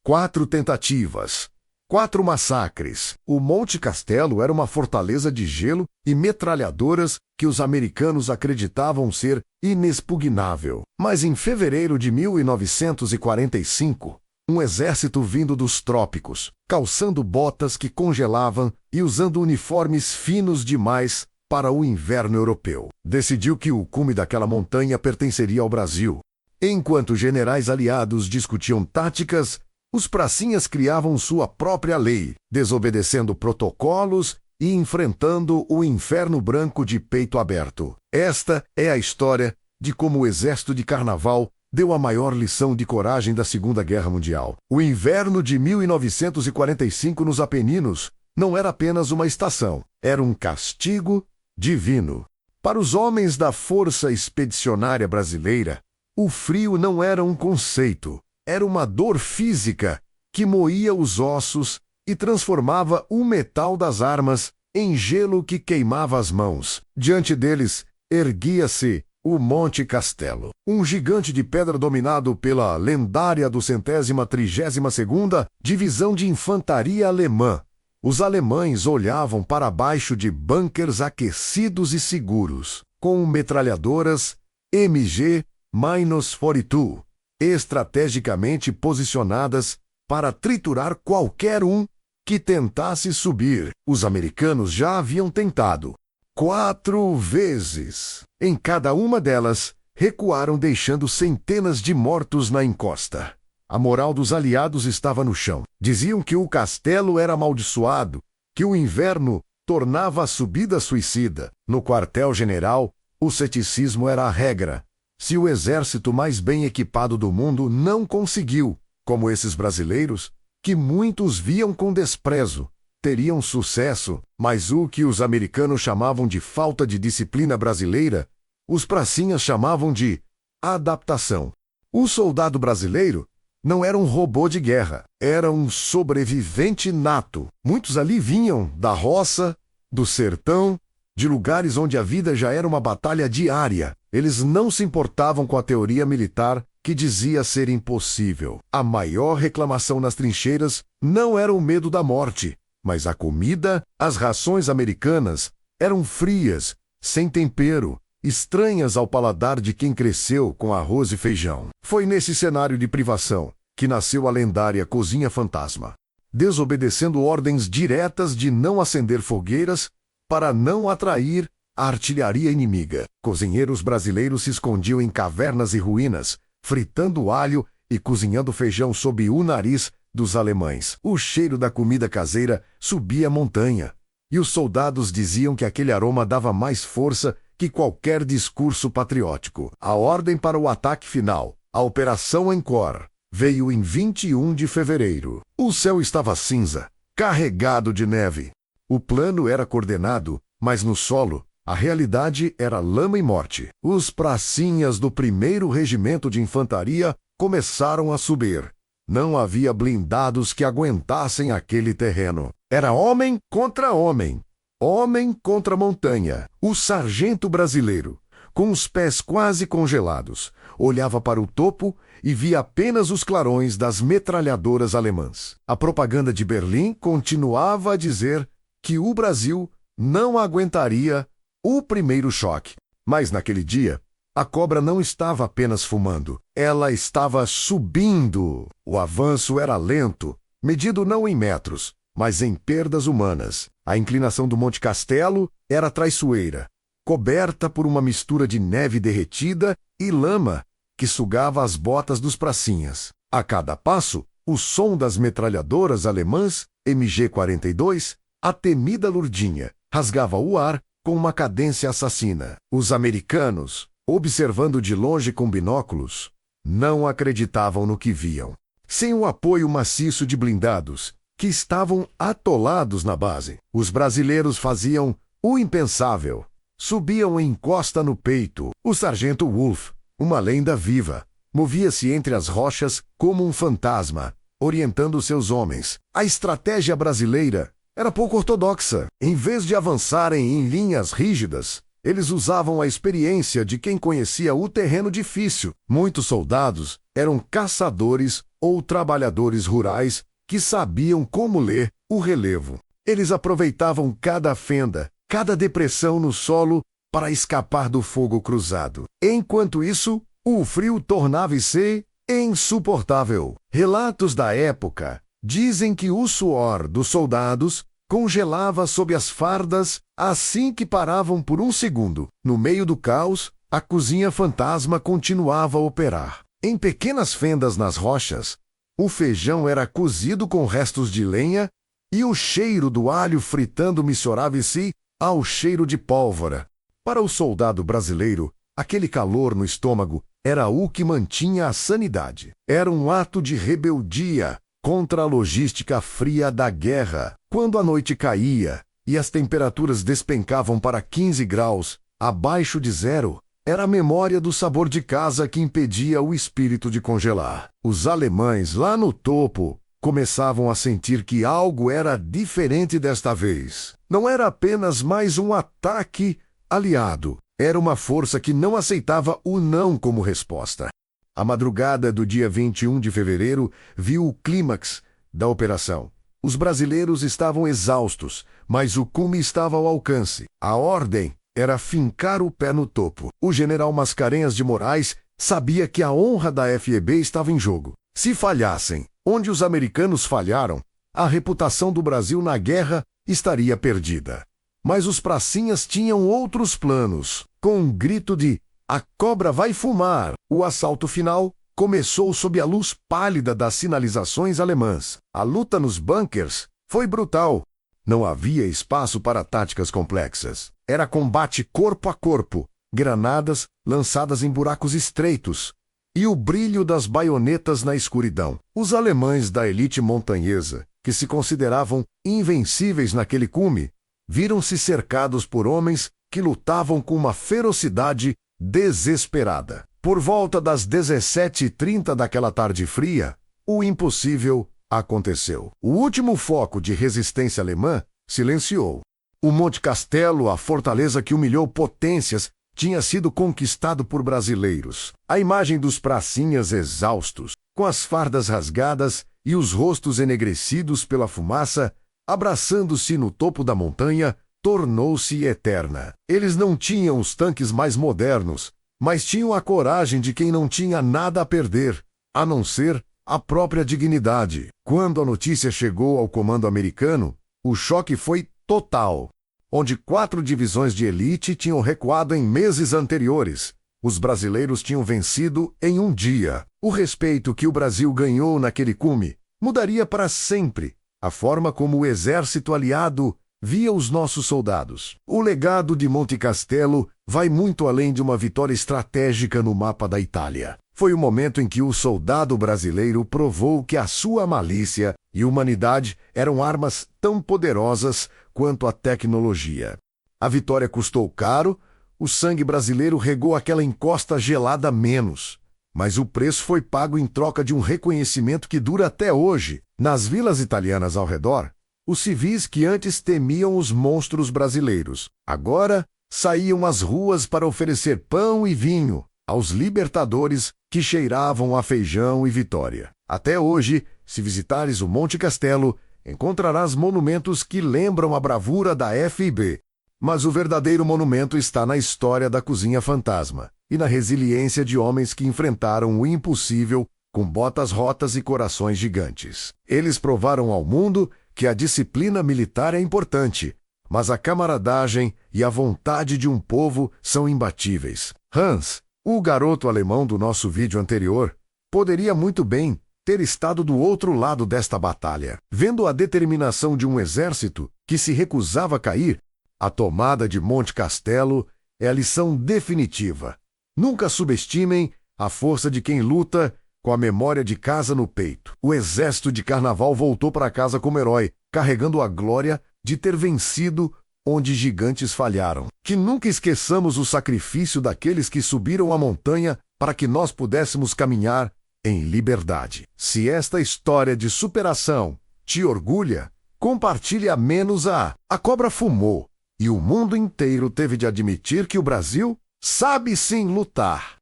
4 tentativas, 4 massacres. O Monte Castelo era uma fortaleza de gelo e metralhadoras que os americanos acreditavam ser inexpugnável. Mas em fevereiro de 1945, um exército vindo dos trópicos, calçando botas que congelavam e usando uniformes finos demais para o inverno europeu, decidiu que o cume daquela montanha pertenceria ao Brasil. Enquanto generais aliados discutiam táticas, os pracinhas criavam sua própria lei, desobedecendo protocolos e enfrentando o inferno branco de peito aberto. Esta é a história de como o Exército de Carnaval deu a maior lição de coragem da Segunda Guerra Mundial. O inverno de 1945 nos Apeninos não era apenas uma estação, era um castigo divino. Para os homens da Força Expedicionária Brasileira, o frio não era um conceito, era uma dor física que moía os ossos e transformava o metal das armas em gelo que queimava as mãos. Diante deles, erguia-se o Monte Castelo, um gigante de pedra dominado pela lendária 232ª Divisão de Infantaria Alemã. Os alemães olhavam para baixo de bunkers aquecidos e seguros, com metralhadoras MG-42, estrategicamente posicionadas para triturar qualquer um que tentasse subir. Os americanos já haviam tentado 4 vezes. Em cada uma delas, recuaram deixando centenas de mortos na encosta. A moral dos aliados estava no chão. Diziam que o castelo era amaldiçoado, que o inverno tornava a subida suicida. No quartel-general, o ceticismo era a regra. Se o exército mais bem equipado do mundo não conseguiu, como esses brasileiros, que muitos viam com desprezo, teriam sucesso, mas o que os americanos chamavam de falta de disciplina brasileira, os pracinhas chamavam de adaptação. O soldado brasileiro não era um robô de guerra, era um sobrevivente nato. Muitos ali vinham da roça, do sertão, de lugares onde a vida já era uma batalha diária. Eles não se importavam com a teoria militar que dizia ser impossível. A maior reclamação nas trincheiras não era o medo da morte, mas a comida. As rações americanas eram frias, sem tempero, estranhas ao paladar de quem cresceu com arroz e feijão. Foi nesse cenário de privação que nasceu a lendária Cozinha Fantasma, desobedecendo ordens diretas de não acender fogueiras para não atrair a artilharia inimiga. Cozinheiros brasileiros se escondiam em cavernas e ruínas, fritando alho e cozinhando feijão sob o nariz dos alemães. O cheiro da comida caseira subia a montanha, e os soldados diziam que aquele aroma dava mais força que qualquer discurso patriótico. A ordem para o ataque final, a Operação Encore, veio em 21 de fevereiro. O céu estava cinza, carregado de neve. O plano era coordenado, mas no solo, a realidade era lama e morte. Os pracinhas do 1º Regimento de Infantaria começaram a subir. Não havia blindados que aguentassem aquele terreno. Era homem contra homem, homem contra montanha. O sargento brasileiro, com os pés quase congelados, olhava para o topo e via apenas os clarões das metralhadoras alemãs. A propaganda de Berlim continuava a dizer que o Brasil não aguentaria o primeiro choque. Mas naquele dia, a cobra não estava apenas fumando, ela estava subindo. O avanço era lento, medido não em metros, mas em perdas humanas. A inclinação do Monte Castelo era traiçoeira, coberta por uma mistura de neve derretida e lama que sugava as botas dos pracinhas. A cada passo, o som das metralhadoras alemãs MG-42, a temida Lurdinha, rasgava o ar com uma cadência assassina. Os americanos, observando de longe com binóculos, não acreditavam no que viam. Sem o apoio maciço de blindados, que estavam atolados na base, os brasileiros faziam o impensável. Subiam em encosta no peito. O sargento Wolff, uma lenda viva, movia-se entre as rochas como um fantasma, orientando seus homens. A estratégia brasileira era pouco ortodoxa. Em vez de avançarem em linhas rígidas, eles usavam a experiência de quem conhecia o terreno difícil. Muitos soldados eram caçadores ou trabalhadores rurais que sabiam como ler o relevo. Eles aproveitavam cada fenda, cada depressão no solo para escapar do fogo cruzado. Enquanto isso, o frio tornava-se insuportável. Relatos da época dizem que o suor dos soldados congelava sob as fardas assim que paravam por um segundo. No meio do caos, a cozinha fantasma continuava a operar. Em pequenas fendas nas rochas, o feijão era cozido com restos de lenha e o cheiro do alho fritando misturava-se ao cheiro de pólvora. Para o soldado brasileiro, aquele calor no estômago era o que mantinha a sanidade. Era um ato de rebeldia contra a logística fria da guerra. Quando a noite caía e as temperaturas despencavam para 15 graus, abaixo de zero, era a memória do sabor de casa que impedia o espírito de congelar. Os alemães, lá no topo, começavam a sentir que algo era diferente desta vez. Não era apenas mais um ataque aliado. Era uma força que não aceitava o não como resposta. A madrugada do dia 21 de fevereiro viu o clímax da operação. Os brasileiros estavam exaustos, mas o cume estava ao alcance. A ordem era fincar o pé no topo. O general Mascarenhas de Moraes sabia que a honra da FEB estava em jogo. Se falhassem, onde os americanos falharam, a reputação do Brasil na guerra estaria perdida. Mas os pracinhas tinham outros planos. Com um grito de "A cobra vai fumar!", o assalto final começou sob a luz pálida das sinalizações alemãs. A luta nos bunkers foi brutal. Não havia espaço para táticas complexas. Era combate corpo a corpo, granadas lançadas em buracos estreitos e o brilho das baionetas na escuridão. Os alemães da elite montanhesa, que se consideravam invencíveis naquele cume, viram-se cercados por homens que lutavam com uma ferocidade desesperada. Por volta das 17h30 daquela tarde fria, o impossível aconteceu. O último foco de resistência alemã silenciou. O Monte Castelo, a fortaleza que humilhou potências, tinha sido conquistado por brasileiros. A imagem dos pracinhas exaustos, com as fardas rasgadas e os rostos enegrecidos pela fumaça, abraçando-se no topo da montanha, tornou-se eterna. Eles não tinham os tanques mais modernos, mas tinham a coragem de quem não tinha nada a perder, a não ser a própria dignidade. Quando a notícia chegou ao comando americano, o choque foi total. Onde 4 divisões de elite tinham recuado em meses anteriores, os brasileiros tinham vencido em um dia. O respeito que o Brasil ganhou naquele cume mudaria para sempre a forma como o exército aliado via os nossos soldados. O legado de Monte Castelo vai muito além de uma vitória estratégica no mapa da Itália. Foi o momento em que o soldado brasileiro provou que a sua malícia e humanidade eram armas tão poderosas quanto a tecnologia. A vitória custou caro, o sangue brasileiro regou aquela encosta gelada menos. Mas o preço foi pago em troca de um reconhecimento que dura até hoje. Nas vilas italianas ao redor, os civis que antes temiam os monstros brasileiros, agora saíam às ruas para oferecer pão e vinho aos libertadores que cheiravam a feijão e vitória. Até hoje, se visitares o Monte Castelo, encontrarás monumentos que lembram a bravura da FIB. Mas o verdadeiro monumento está na história da cozinha fantasma e na resiliência de homens que enfrentaram o impossível com botas rotas e corações gigantes. Eles provaram ao mundo que a disciplina militar é importante, mas a camaradagem e a vontade de um povo são imbatíveis. Hans, o garoto alemão do nosso vídeo anterior, poderia muito bem ter estado do outro lado desta batalha. Vendo a determinação de um exército que se recusava a cair, a tomada de Monte Castelo é a lição definitiva. Nunca subestimem a força de quem luta com a memória de casa no peito. O exército de Carnaval voltou para casa como herói, carregando a glória de ter vencido onde gigantes falharam. Que nunca esqueçamos o sacrifício daqueles que subiram a montanha para que nós pudéssemos caminhar em liberdade. Se esta história de superação te orgulha, compartilhe a menos a cobra fumou e o mundo inteiro teve de admitir que o Brasil sabe sim lutar.